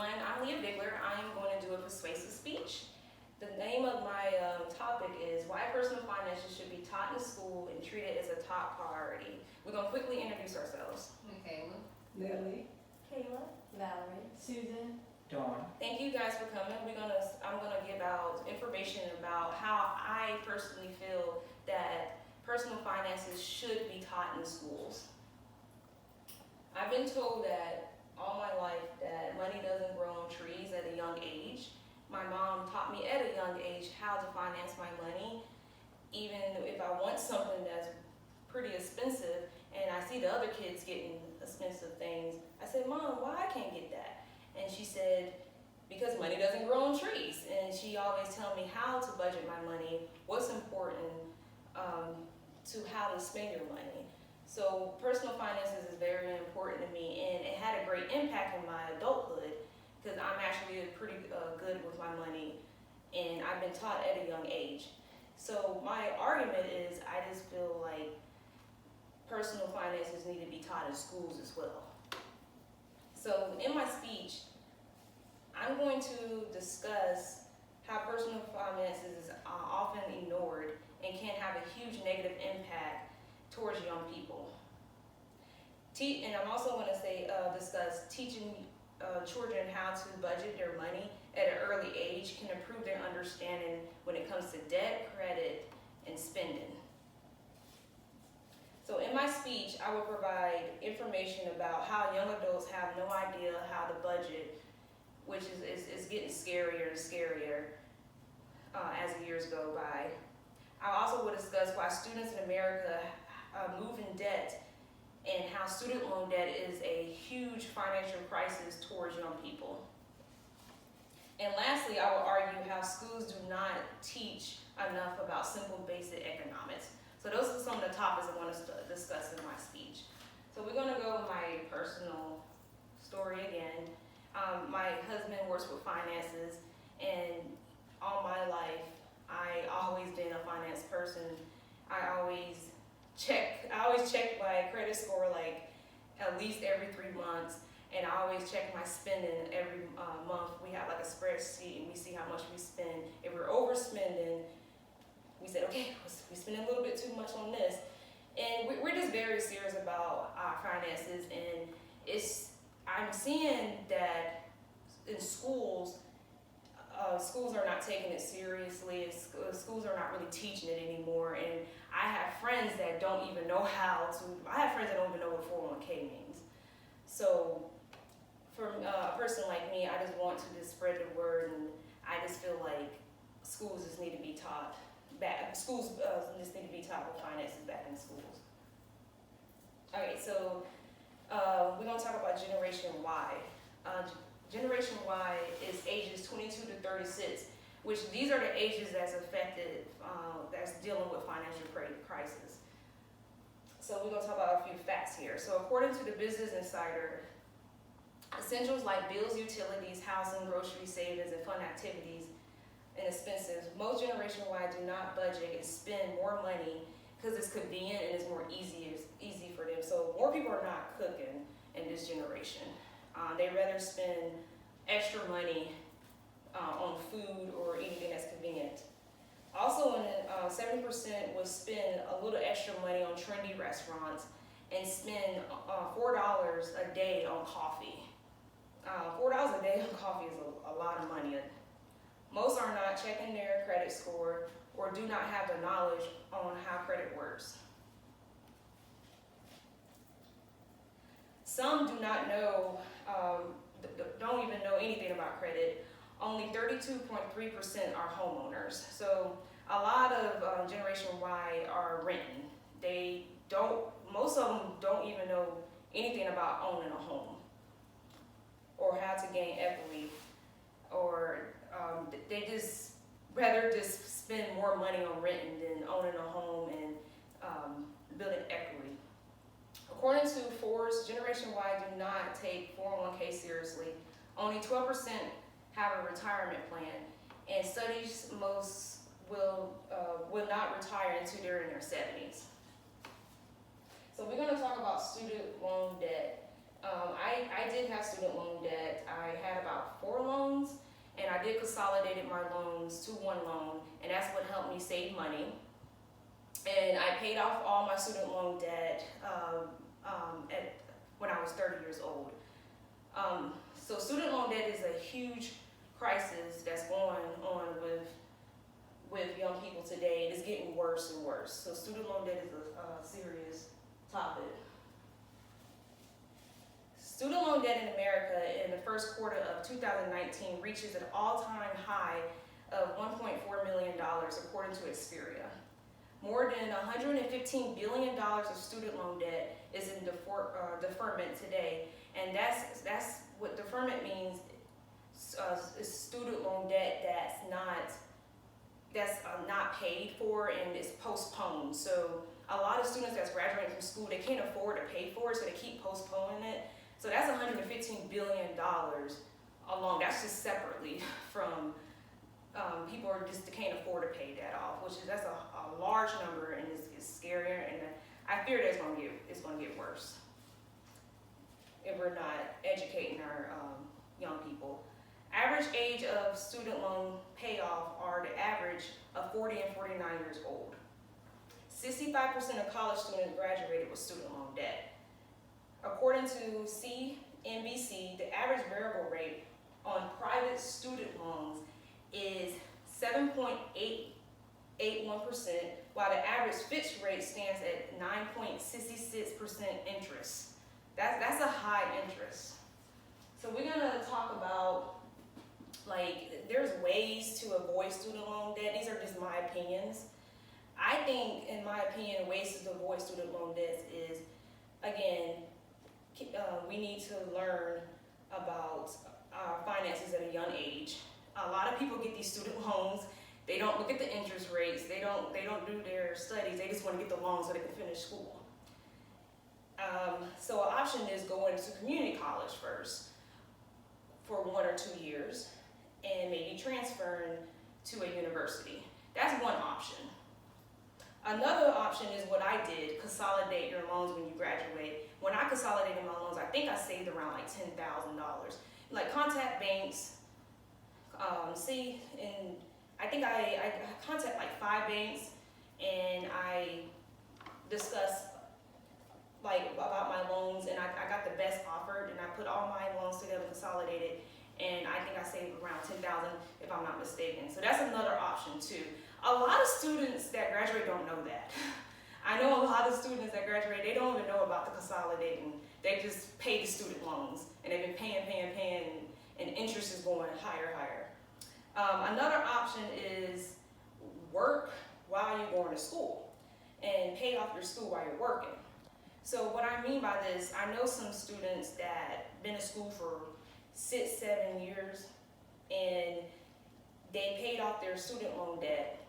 everyone. I'm Leah Bigler. I am going to do a persuasive speech. The name of my topic is Why Personal Finances Should Be Taught in School and Treated as a Top Priority. We're going to quickly introduce ourselves. Michaela, Lily, Kayla, Valerie, Susan. Dawn. Thank you guys for coming. I'm gonna give out information about how I personally feel that personal finances should be taught in schools. I've been told that all my life that money doesn't grow on trees at a young age. My mom taught me at a young age how to finance my money. Even if I want something that's pretty expensive and I see the other kids getting expensive things, I said, Mom, why I can't get that? And she said, because money doesn't grow on trees. And she always tell me how to budget my money, what's important to how to spend your money. So personal finances is very important to me, and it had a great impact in my adulthood because I'm actually pretty good with my money, and I've been taught at a young age. So my argument is I just feel like personal finances need to be taught in schools as well. So in my speech, I'm going to discuss how personal finances is often ignored and can have a huge negative impact towards young people. And I'm also going to discuss teaching children how to budget their money at an early age can improve their understanding when it comes to debt, credit, and spending. So in my speech, I will provide information about how young adults have no idea how to budget, which is getting scarier and scarier as the years go by. I also will discuss why students in America move in debt and how student loan debt is a huge financial crisis towards young people. And lastly, I will argue how schools do not teach enough about simple basic economics. So those are some of the topics I want to discuss in my speech. So we're going to go with my personal story again. My husband works with finances, and all my life, I always been a finance person. I always check my credit score like at least every 3 months, and I always check my spending every month. We have like a spreadsheet, and we see how much we spend. If we're overspending, we said, okay, we spending a little bit too much on this, and we're just very serious about our finances. And I'm seeing that in schools. Schools are not taking it seriously. Schools are not really teaching it anymore. And I have friends that don't even know I have friends that don't even know what 401k means. So for a person like me, I just want to just spread the word, and I just feel like schools just need to be taught back. Schools just need to be taught with finances back in schools. Okay, so we're going to talk about Generation Y. Generation Y is ages 22 to 36, which these are the ages that's affected, that's dealing with financial crisis. So we're going to talk about a few facts here. So according to the Business Insider, essentials like bills, utilities, housing, groceries, savings, and fun activities and expenses, most Generation Y do not budget and spend more money because it's convenient and it's more easy for them. So more people are not cooking in this generation. They rather spend extra money on food or anything that's convenient. Also, 70% will spend a little extra money on trendy restaurants and spend $4 a day on coffee. $4 a day on coffee is a lot of money. Most are not checking their credit score or do not have the knowledge on how credit works. Some do not know, don't even know anything about credit. Only 32.3% are homeowners. So a lot of Generation Y are renting. Most of them don't even know anything about owning a home or how to gain equity, or they just rather just spend more money on renting than owning a home and building equity. According to Forbes, Generation Y do not take 401k seriously. Only 12% have a retirement plan, and studies most will not retire until they're in their 70s. So we're going to talk about student loan debt. I did have student loan debt. I had about I did consolidated my loans to one loan, and that's what helped me save money. And I paid off all my student loan debt when I was 30 years old. So student loan debt is a huge crisis that's going on with young people today, and it's getting worse and worse. So student loan debt is a serious topic. Student loan debt in America in the first quarter of 2019 reaches an all-time high of $1.4 million, according to Experian. More than $115 billion of student loan debt is in deferment today, and that's what deferment means. Is student loan debt that's not paid for and is postponed. So a lot of students that's graduating from school, they can't afford to pay for it, so they keep postponing it. So that's $115 billion alone. That's just separately from people are just can't afford to pay that off, that's a large number, and it's scarier. And I fear that it's gonna get worse if we're not educating our young people. Average age of student loan payoff are the average of 40 and 49 years old. 65% of college students graduated with student loan debt. According to CNBC, the average variable rate on private student loans is 7.881%, while the average fixed rate stands at 9.66% interest. That's a high interest. So we're gonna talk about, there's ways to avoid student loan debt. These are just my opinions. I think, in my opinion, ways to avoid student loan debts is, again, we need to learn about our finances at a young age. A lot of people get these student loans. They don't look at the interest rates. They don't do their studies. They just want to get the loan so they can finish school. So an option is going to community college first for 1 or 2 years, and maybe transferring to a university. That's one option. Another option is what I did: consolidate your loans when you graduate. When I consolidated my loans, I think I saved around $10,000. Contact banks. And I think I contact 5 banks, and I discussed about my loans, and I got the best offer, and I put all my loans together, consolidated, and I think I saved around $10,000 if I'm not mistaken. So that's another option too. A lot of students that graduate don't know that. I know a lot of students that graduate, they don't even know about the consolidating. They just pay the student loans, and they've been paying, and interest is going higher. Another option is work while you're going to school and pay off your school while you're working. So what I mean by this, I know some students that been in school for 6-7 years, and they paid off their student loan debt,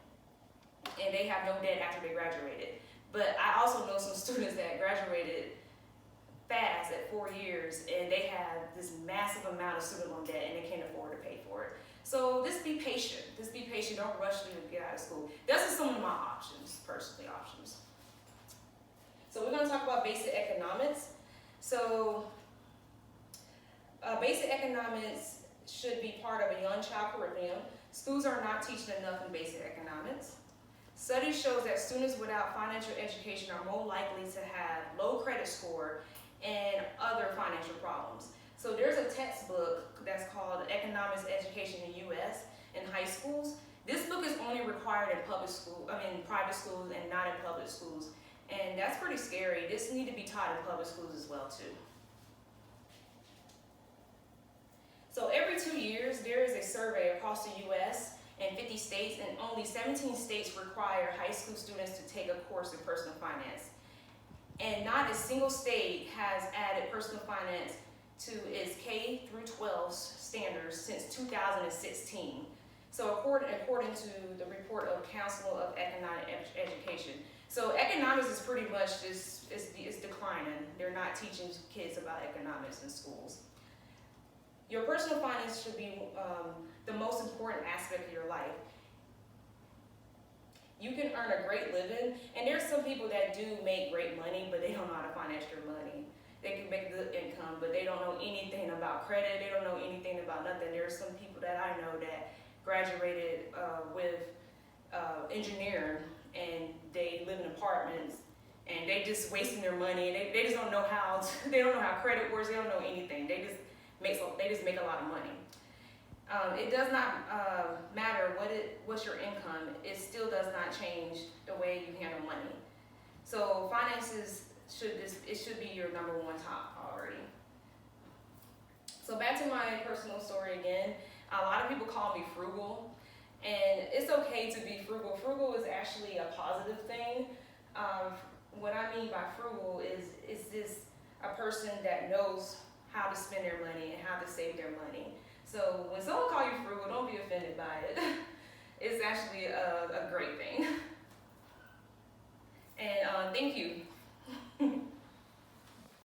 and they have no debt after they graduated. But I also know some students that graduated fast at 4 years, and they have this massive amount of student loan debt, and they can't afford to pay for it. So just be patient. Don't rush to get out of school. Those are some of my options, personally options. So we're going to talk about basic economics. So basic economics should be part of a young child curriculum. Schools are not teaching enough in basic economics. Studies show that students without financial education are more likely to have low credit score and other financial problems. So there's a textbook that's called Economics Education in the U.S. in high schools. This book is only required in private schools and not in public schools. And that's pretty scary. This needs to be taught in public schools as well too. So every 2 years, there is a survey across the U.S. and 50 states, and only 17 states require high school students to take a course in personal finance. And not a single state has added personal finance to its K through 12 standards since 2016. So according to the report of Council of Economic Education. So economics is pretty much is declining. They're not teaching kids about economics in schools. Your personal finance should be the most important aspect of your life. You can earn a great living, and there's some people that do make great money, but they don't know how to finance their money. they can make good income, but they don't know anything about credit. They don't know anything about nothing. There are some people that I know that graduated with engineering, and they live in apartments, and they just wasting their money, and they just don't know how they don't know how credit works. They don't know anything. They just make a lot of money. It does not matter what's your income. It still does not change the way you handle money. So finances should be your number one top priority. So back to my personal story again. A lot of people call me frugal, and it's okay to be frugal. Frugal is actually a positive thing. What I mean by frugal is this a person that knows how to spend their money and how to save their money. So when someone calls you frugal, don't be offended by it. It's actually a great thing. And thank you.